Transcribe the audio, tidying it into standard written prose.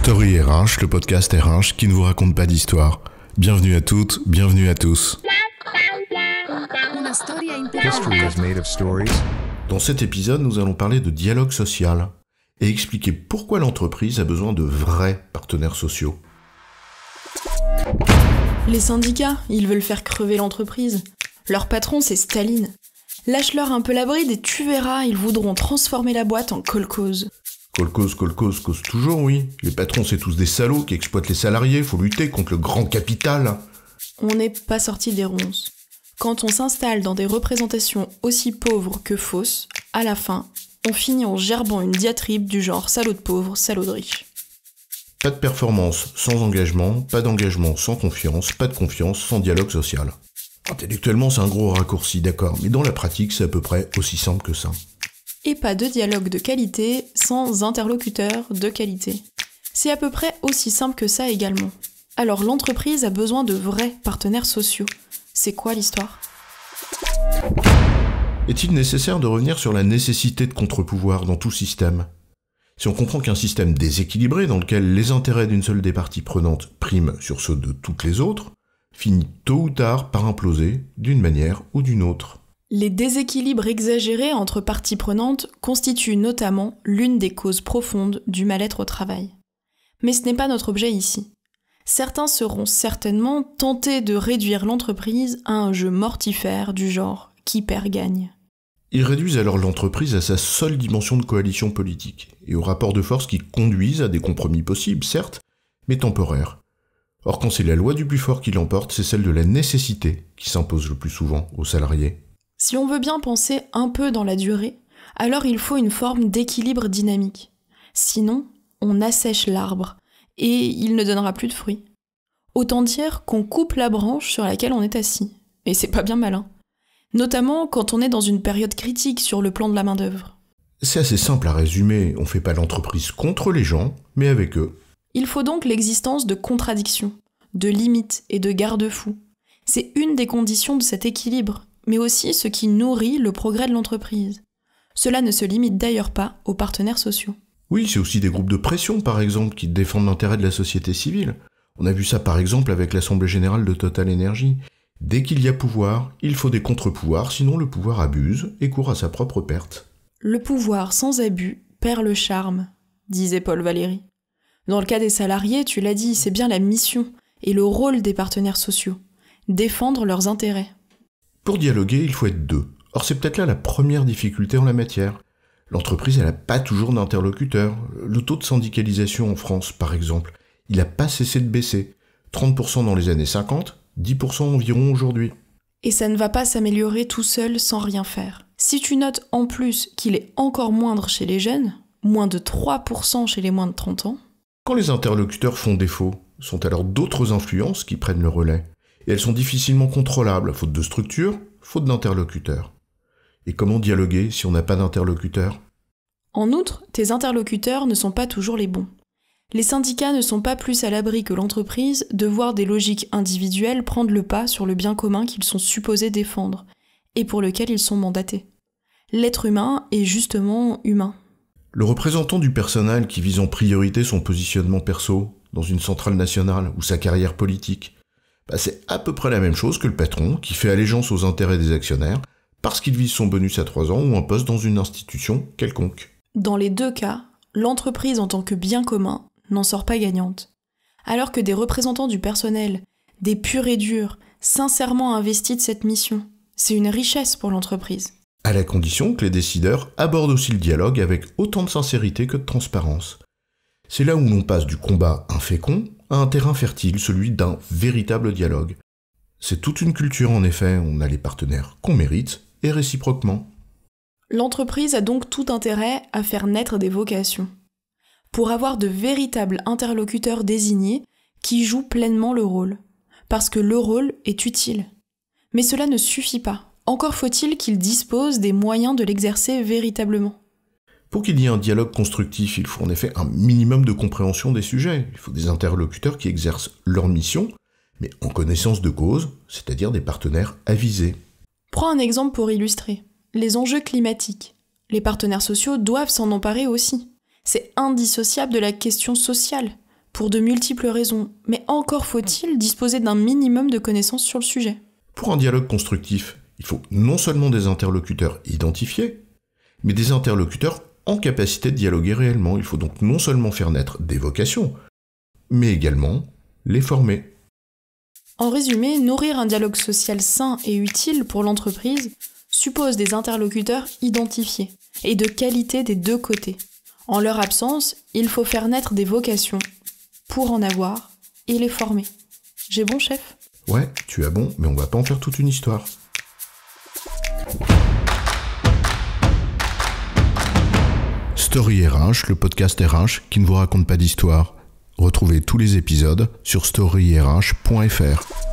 Story RH, le podcast RH qui ne vous raconte pas d'histoire. Bienvenue à toutes, bienvenue à tous. History is made of stories. Dans cet épisode, nous allons parler de dialogue social et expliquer pourquoi l'entreprise a besoin de vrais partenaires sociaux. Les syndicats, ils veulent faire crever l'entreprise. Leur patron, c'est Staline. Lâche-leur un peu la bride et tu verras, ils voudront transformer la boîte en kolkhoz. Kolkhoz toujours, oui. Les patrons, c'est tous des salauds qui exploitent les salariés, faut lutter contre le grand capital. On n'est pas sorti des ronces. Quand on s'installe dans des représentations aussi pauvres que fausses, à la fin, on finit en gerbant une diatribe du genre salaud de pauvre, salaud de riche. Pas de performance sans engagement, pas d'engagement sans confiance, pas de confiance sans dialogue social. Intellectuellement, c'est un gros raccourci, d'accord, mais dans la pratique, c'est à peu près aussi simple que ça. Et pas de dialogue de qualité sans interlocuteur de qualité. C'est à peu près aussi simple que ça également. Alors l'entreprise a besoin de vrais partenaires sociaux. C'est quoi l'histoire ? Est-il nécessaire de revenir sur la nécessité de contre-pouvoir dans tout système ? Si on comprend qu'un système déséquilibré dans lequel les intérêts d'une seule des parties prenantes priment sur ceux de toutes les autres, finit tôt ou tard par imploser d'une manière ou d'une autre. Les déséquilibres exagérés entre parties prenantes constituent notamment l'une des causes profondes du mal-être au travail. Mais ce n'est pas notre objet ici. Certains seront certainement tentés de réduire l'entreprise à un jeu mortifère du genre « qui perd gagne ». Ils réduisent alors l'entreprise à sa seule dimension de coalition politique, et aux rapports de force qui conduisent à des compromis possibles, certes, mais temporaires. Or, quand c'est la loi du plus fort qui l'emporte, c'est celle de la nécessité qui s'impose le plus souvent aux salariés. Si on veut bien penser un peu dans la durée, alors il faut une forme d'équilibre dynamique. Sinon, on assèche l'arbre, et il ne donnera plus de fruits. Autant dire qu'on coupe la branche sur laquelle on est assis. Et c'est pas bien malin. Notamment quand on est dans une période critique sur le plan de la main-d'œuvre. C'est assez simple à résumer, on fait pas l'entreprise contre les gens, mais avec eux. Il faut donc l'existence de contradictions, de limites et de garde-fous. C'est une des conditions de cet équilibre, mais aussi ce qui nourrit le progrès de l'entreprise. Cela ne se limite d'ailleurs pas aux partenaires sociaux. Oui, c'est aussi des groupes de pression, par exemple, qui défendent l'intérêt de la société civile. On a vu ça, par exemple, avec l'Assemblée Générale de Total Energy. Dès qu'il y a pouvoir, il faut des contre-pouvoirs, sinon le pouvoir abuse et court à sa propre perte. Le pouvoir sans abus perd le charme, disait Paul Valéry. Dans le cas des salariés, tu l'as dit, c'est bien la mission et le rôle des partenaires sociaux, défendre leurs intérêts. Pour dialoguer, il faut être deux. Or, c'est peut-être là la première difficulté en la matière. L'entreprise, elle n'a pas toujours d'interlocuteur. Le taux de syndicalisation en France, par exemple, il n'a pas cessé de baisser. 30% dans les années 50, 10% environ aujourd'hui. Et ça ne va pas s'améliorer tout seul sans rien faire. Si tu notes en plus qu'il est encore moindre chez les jeunes, moins de 3% chez les moins de 30 ans. Quand les interlocuteurs font défaut, sont alors d'autres influences qui prennent le relais. Et elles sont difficilement contrôlables, faute de structure, faute d'interlocuteurs. Et comment dialoguer si on n'a pas d'interlocuteur ? En outre, tes interlocuteurs ne sont pas toujours les bons. Les syndicats ne sont pas plus à l'abri que l'entreprise de voir des logiques individuelles prendre le pas sur le bien commun qu'ils sont supposés défendre, et pour lequel ils sont mandatés. L'être humain est justement humain. Le représentant du personnel qui vise en priorité son positionnement perso, dans une centrale nationale, ou sa carrière politique, c'est à peu près la même chose que le patron qui fait allégeance aux intérêts des actionnaires parce qu'il vise son bonus à 3 ans ou un poste dans une institution quelconque. Dans les deux cas, l'entreprise en tant que bien commun n'en sort pas gagnante. Alors que des représentants du personnel, des purs et durs, sincèrement investis de cette mission, c'est une richesse pour l'entreprise. À la condition que les décideurs abordent aussi le dialogue avec autant de sincérité que de transparence. C'est là où l'on passe du combat infécond à un terrain fertile, celui d'un véritable dialogue. C'est toute une culture en effet, on a les partenaires qu'on mérite, et réciproquement. L'entreprise a donc tout intérêt à faire naître des vocations, pour avoir de véritables interlocuteurs désignés qui jouent pleinement le rôle, parce que le rôle est utile. Mais cela ne suffit pas, encore faut-il qu'ils disposent des moyens de l'exercer véritablement. Pour qu'il y ait un dialogue constructif, il faut en effet un minimum de compréhension des sujets. Il faut des interlocuteurs qui exercent leur mission, mais en connaissance de cause, c'est-à-dire des partenaires avisés. Prends un exemple pour illustrer. Les enjeux climatiques. Les partenaires sociaux doivent s'en emparer aussi. C'est indissociable de la question sociale. pour de multiples raisons, mais encore faut-il disposer d'un minimum de connaissances sur le sujet. Pour un dialogue constructif, il faut non seulement des interlocuteurs identifiés, mais des interlocuteurs en capacité de dialoguer réellement. Il faut donc non seulement faire naître des vocations, mais également les former. En résumé, nourrir un dialogue social sain et utile pour l'entreprise suppose des interlocuteurs identifiés et de qualité des deux côtés. En leur absence, il faut faire naître des vocations pour en avoir et les former. J'ai bon, chef ? Ouais, tu as bon, mais on va pas en faire toute une histoire. Story RH, le podcast RH qui ne vous raconte pas d'histoire. Retrouvez tous les épisodes sur storyrh.fr.